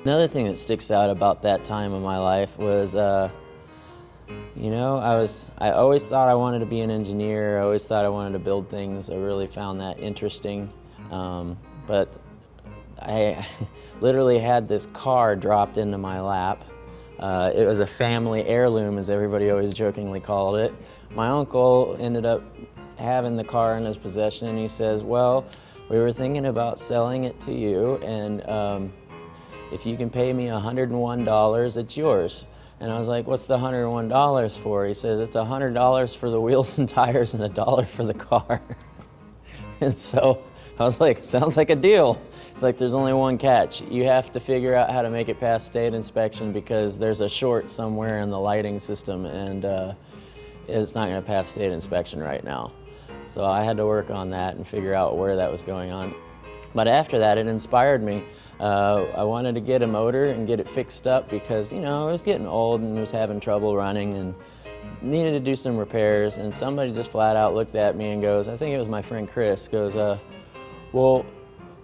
Another thing that sticks out about that time of my life was, you know, I always thought I wanted to be an engineer. I always thought I wanted to build things. I really found that interesting. But I literally had this car dropped into my lap. It was a family heirloom, as everybody always jokingly called it. My uncle ended up having the car in his possession, and he says, well, we were thinking about selling it to you, and if you can pay me $101, it's yours. And I was like, what's the $101 for? He says, it's $100 for the wheels and tires and $1 for the car. And so I was like, sounds like a deal. It's like, there's only one catch. You have to figure out how to make it past state inspection because there's a short somewhere in the lighting system, and it's not gonna pass state inspection right now. So I had to work on that and figure out where that was going on. But after that, it inspired me. I wanted to get a motor and get it fixed up because, you know, I was getting old and was having trouble running and needed to do some repairs. And somebody just flat out looked at me and goes, I think it was my friend Chris, goes, well,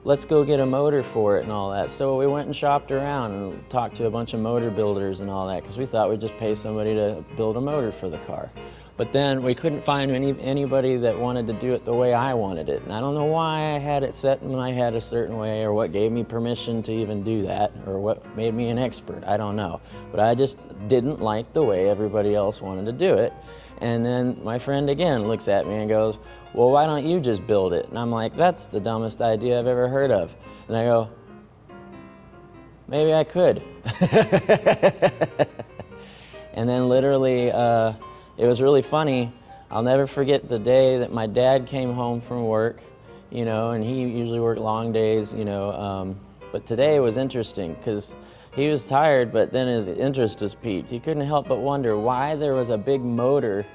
let's go get a motor for it and all that. So we went and shopped around and talked to a bunch of motor builders and all that because we thought we'd just pay somebody to build a motor for the car. But then we couldn't find anybody that wanted to do it the way I wanted it. And I don't know why I had it set in my head a certain way, or what gave me permission to even do that, or what made me an expert, I don't know. But I just didn't like the way everybody else wanted to do it. And then my friend again looks at me and goes, well, why don't you just build it? And I'm like, that's the dumbest idea I've ever heard of. And I go, maybe I could. And then literally, it was really funny. I'll never forget the day that my dad came home from work, you know, and he usually worked long days, you know, but today was interesting because he was tired, but then his interest was piqued. He couldn't help but wonder why there was a big motor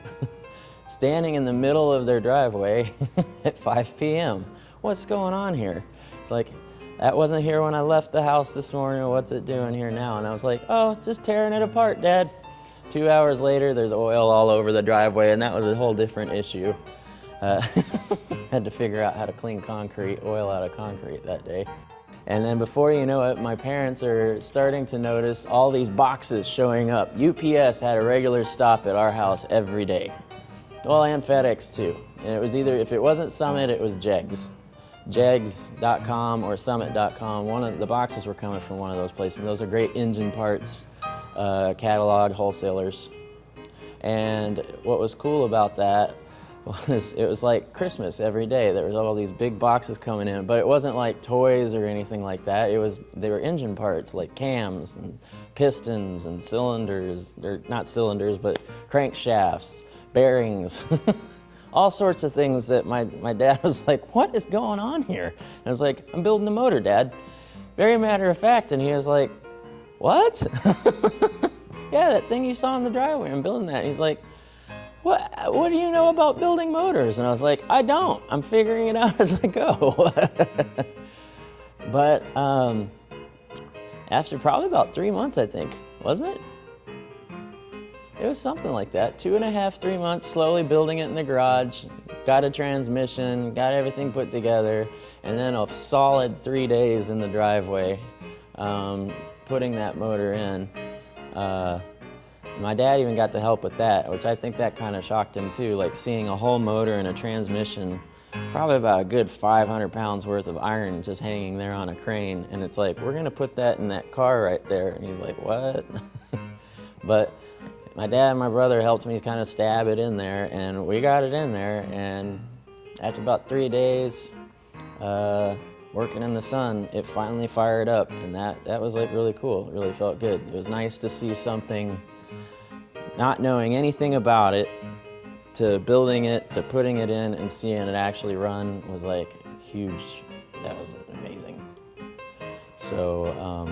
standing in the middle of their driveway at 5 p.m. What's going on here? It's like, that wasn't here when I left the house this morning. What's it doing here now? And I was like, oh, just tearing it apart, Dad. 2 hours later, there's oil all over the driveway, and that was a whole different issue. Had to figure out how to clean oil out of concrete that day. And then before you know it, my parents are starting to notice all these boxes showing up. UPS had a regular stop at our house every day. Well, and FedEx too. And it was either, if it wasn't Summit, it was Jegs. Jegs.com or Summit.com. One of the boxes were coming from one of those places. And those are great engine parts. Catalog wholesalers. And what was cool about that was it was like Christmas every day. There was all these big boxes coming in, but it wasn't like toys or anything like that. They were engine parts like cams and pistons and cylinders, or not cylinders, but crankshafts, bearings, all sorts of things that my dad was like, what is going on here? And I was like, I'm building a motor, Dad. Very matter of fact. And he was like, what? Yeah, that thing you saw in the driveway, I'm building that. And he's like, what do you know about building motors? And I was like, I don't. I'm figuring it out as I go. But after probably about 3 months, I think, wasn't it? It was something like that. 2.5, 3 months, slowly building it in the garage, got a transmission, got everything put together, and then a solid 3 days in the driveway. Putting that motor in. My dad even got to help with that, which I think that kind of shocked him too, like seeing a whole motor and a transmission, probably about a good 500 pounds worth of iron just hanging there on a crane, and it's like, we're gonna put that in that car right there, and he's like, what? But my dad and my brother helped me kind of stab it in there, and we got it in there, and after about 3 days, working in the sun, it finally fired up, and that was like really cool. It really felt good. It was nice to see something, not knowing anything about it, to building it, to putting it in and seeing it actually run was like huge. That was amazing. So,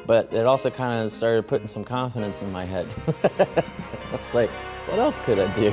but it also kind of started putting some confidence in my head. I was like, what else could I do?